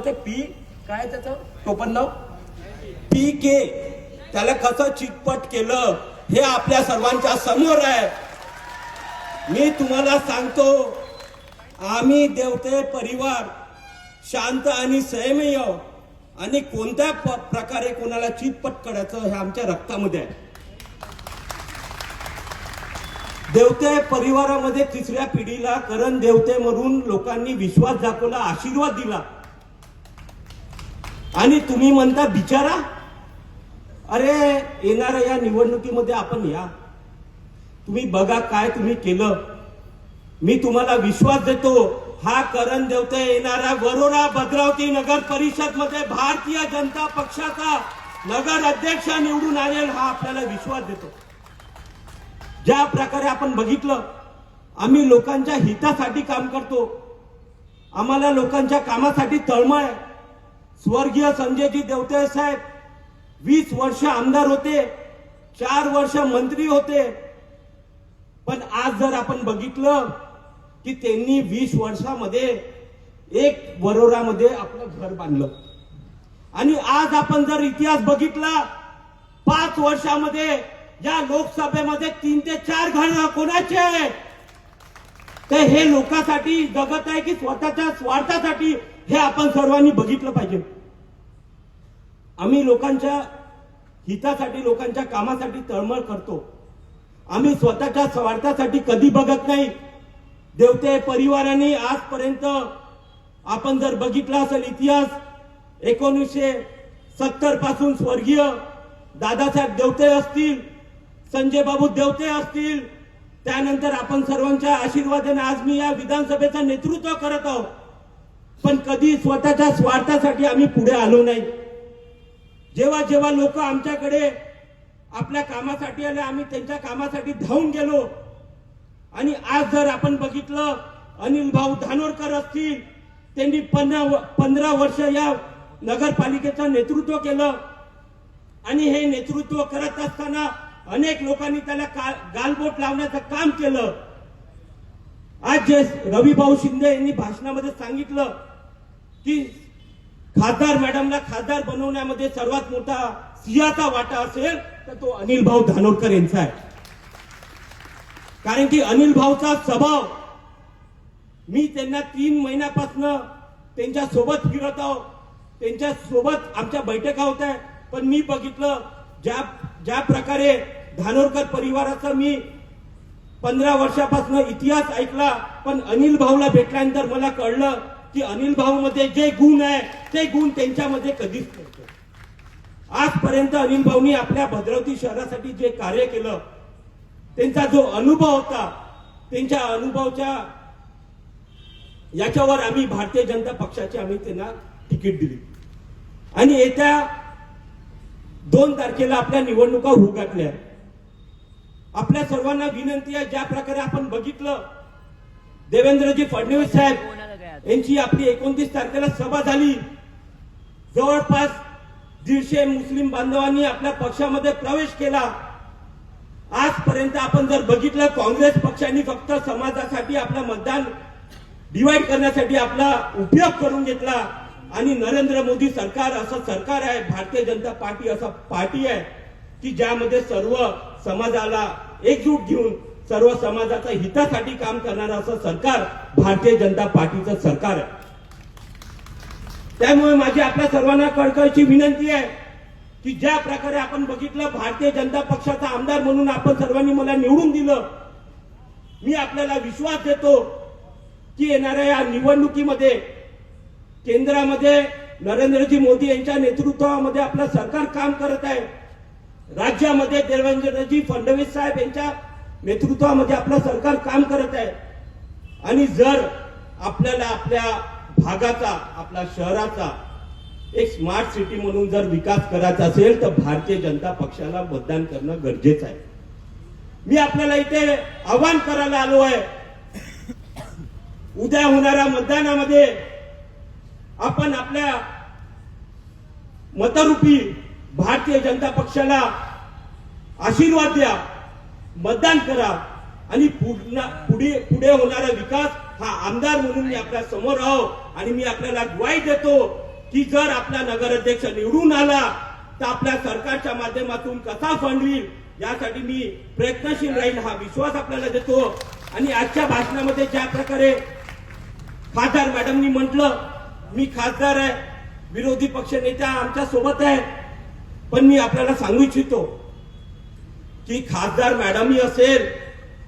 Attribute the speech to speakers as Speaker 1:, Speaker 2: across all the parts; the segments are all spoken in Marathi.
Speaker 1: ते पी काय त्याचं टोपणनाव PK, त्याला कसं चितपट केलं हे आपल्या सर्वांच्या समोर आहे. मी तुम्हाला सांगतो, आम्ही देवते परिवार शांत आणि संयमी आणि कोणत्या प्रकारे कोणाला चितपट करायचं हे आमच्या रक्तामध्ये आहे. देवते परिवारामध्ये तिसऱ्या पिढीला करण देवते म्हणून लोकांनी विश्वास दाखवला, आशीर्वाद दिला. आणि तुम्ही म्हणता बिचारा. अरे येणाऱ्या या निवडणुकीमध्ये आपण या, तुम्ही बघा काय तुम्ही केलं. मी तुम्हाला विश्वास देतो, हा करण देवते येणाऱ्या वरोरा भद्रावती नगर परिषद मध्ये भारतीय जनता पक्षाचा नगर अध्यक्ष निवडून आणेल, हा आपल्याला विश्वास देतो. ज्या प्रकारे आपण बघितलं, आम्ही लोकांच्या हितासाठी काम करतो, आम्हाला लोकांच्या कामासाठी तळमळ आहे. स्वर्गीय संजयजी देवते साहेब 20 वर्ष आमदार होते, 4 वर्ष मंत्री होते, पण आज जर आपण बघितलं की त्यांनी 20 वर्षामध्ये एक वरोरामध्ये आपलं घर बांधलं. आणि आज आपण जर इतिहास बघितला, 5 वर्षामध्ये या लोकसभेमध्ये 3 ते 4 घर कोणाचे आहे? तर हे लोकांसाठी जगत आहे की स्वतःच्या स्वार्थासाठी, हे आपण सर्वांनी बघितलं पाहिजे. आम्ही लोकांच्या हितासाठी, लोकांच्या कामासाठी तळमळ करतो. आम्ही स्वतःच्या स्वार्थासाठी कधी बघत नाही. देवते परिवाराने आजपर्यंत आपण जर बघितला असेल इतिहास, 1970 पासून स्वर्गीय दादासाहेब देवते असतील, संजय बाबू देवते असतील, त्यानंतर आपण सर्वांच्या आशीर्वादाने आज मी या विधानसभेचं नेतृत्व करत आहोत. पण कधी स्वतःच्या स्वार्थासाठी आम्ही पुढे आलो नाही. जेव्हा जेव्हा लोक आमच्याकडे आपल्या कामासाठी आले, आम्ही त्यांच्या कामासाठी धावून गेलो. आणि आज जर आपण बघितलं, अनिल भाऊ धानोरकर असतील, त्यांनी 15 वर्ष या नगरपालिकेचं नेतृत्व केलं. आणि हे नेतृत्व करत असताना अनेक लोकांनी त्याला गालबोट लावण्याचं काम केलं. आज जे रविभाऊ शिंदे यांनी भाषणामध्ये सांगितलं की खासदार मॅडमला खासदार बनवण्यामध्ये सर्वात मोठा सिंहाचा वाटा असेल तर तो अनिल भाऊ धानोरकर यांचा आहे. कारण की अनिल भाऊचा स्वभाव, मी त्यांना 3 महिन्यापासून त्यांच्या सोबत फिरत आहोत, त्यांच्या सोबत आमच्या बैठका होत आहे. पण मी बघितलं ज्या प्रकारे धानोरकर परिवाराचा मी 15 वर्षापासून इतिहास ऐकला, पण अनिल भाऊला भेटल्यानंतर मला कळलं की अनिल भाऊ मध्ये जे गुण आहे ते गुण त्यांच्यामध्ये कधीच नव्हते. आजपर्यंत अनिल भाऊनी आपल्या भद्रावती शहरासाठी जे कार्य केलं, त्यांचा जो अनुभव होता, त्यांच्या अनुभवाच्या याच्यावर आम्ही भारतीय जनता पक्षाची आम्ही त्यांना तिकीट दिली. आणि येत्या 2 तारखेला आपल्या निवडणुका होऊ घातल्या. आपल्या सर्वांना विनंती आहे, ज्या प्रकारे आपण बघितलं देवेंद्रजी फडणवीस साहेब यांची आपली 29 तारखेला सभा झाली. जवळपास 150 मुस्लिम बांधवांनी आपल्या पक्षामध्ये प्रवेश केला. आजपर्यंत आपण जर बघितलं, काँग्रेस पक्षाने फक्त समाजासाठी आपलं मतदान डिवाइड करण्यासाठी आपला उपयोग करून घेतला. आणि नरेंद्र मोदी सरकार असं सरकार आहे, भारतीय जनता पार्टी असं पार्टी आहे की ज्यामध्ये सर्व समाजाला एकजूट घेऊन सर्व समाजाच्या हितासाठी काम करणारं असं सरकार भारतीय जनता पार्टीचं सरकार आहे. त्यामुळे माझी आपल्या सर्वांना कळकळीची विनंती आहे की ज्या प्रकारे आपण बघितलं, भारतीय जनता पक्षाचा आमदार म्हणून आपण सर्वांनी मला निवडून दिलं. मी आपल्याला विश्वास देतो की येणाऱ्या या निवडणुकीमध्ये केंद्रामध्ये नरेंद्रजी मोदी यांच्या नेतृत्वामध्ये आपलं सरकार काम करत आहे. राज्यामध्ये देवेंद्रजी फडणवीस साहेब यांच्या नेतृत्वामध्ये आपलं सरकार काम करत आहे. आणि जर आपल्याला आपल्या भागाचा, आपल्या शहराचा एक स्मार्ट सिटी म्हणून जर विकास करायचा असेल तर भारतीय जनता पक्षाला मतदान करणं गरजेचं आहे. मी आपल्याला इथे आवाहन करायला आलो आहे, उद्या होणाऱ्या मतदानामध्ये आपण आपल्या मतरूपी भारतीय जनता पक्षाला आशीर्वाद द्या, मतदान करा. आणि पुढे होणारा विकास हा आमदार म्हणून मी आपल्या समोर आहो. आणि मी आपल्याला ग्वाही देतो की जर आपला नगराध्यक्ष निवडून आला तर आपल्या सरकारच्या माध्यमातून कसा फंड होईल यासाठी मी प्रयत्नशील राहील, हा विश्वास आपल्याला देतो. आणि आजच्या भाषणामध्ये ज्या प्रकारे खासदार मॅडमनी म्हटलं, मी खासदार आहे, विरोधी पक्ष नेत्या आमच्या सोबत आहे, पण मी आपल्याला सांगू इच्छितो की खासदार मॅडमही असेल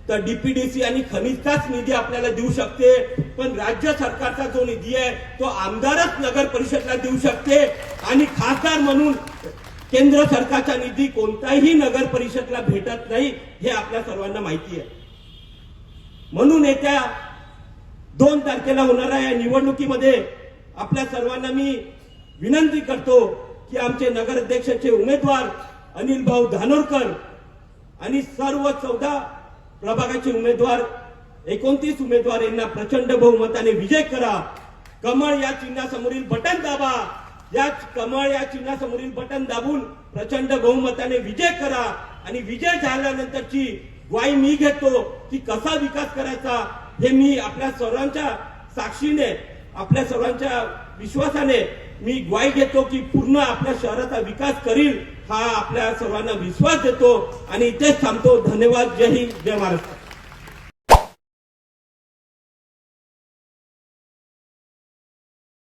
Speaker 1: तर डीपीडीसी आणि खनिजचाच निधी आपल्याला देऊ शकते, पण राज्य सरकारचा जो निधी आहे तो आमदारच नगर परिषदला देऊ शकते. आणि खासदार म्हणून केंद्र सरकारचा निधी कोणताही नगर परिषदला भेटत नाही, हे आपल्या सर्वांना माहिती आहे. म्हणून येत्या 2 तारखेला होणाऱ्या या निवडणुकीमध्ये आपल्या सर्वांना मी विनंती करतो की आमचे नगराध्यक्षाचे उमेदवार अनिल भाऊ धानोरकर आणि सर्व 14 प्रभागाचे उमेदवार 29 उमेदवार यांना प्रचंड बहुमताने विजय करा. कमळ या चिन्हासमोरील बटन दाबा, या कमळ या चिन्हासमोरील बटन दाबून प्रचंड बहुमताने विजय करा. आणि विजय झाल्यानंतरची ग्वाही मी घेतो की कसा विकास करायचा हे मी आपल्या सर्वांच्या साक्षीने, आपल्या सर्वांच्या विश्वासाने मी ग्वाही घेतो की पूर्ण आपल्या शहराचा विकास करील, हा आपल्या सर्वांना विश्वास देतो. आणि इथेच थांबतो. धन्यवाद. जय हिंद, जय महाराष्ट्र.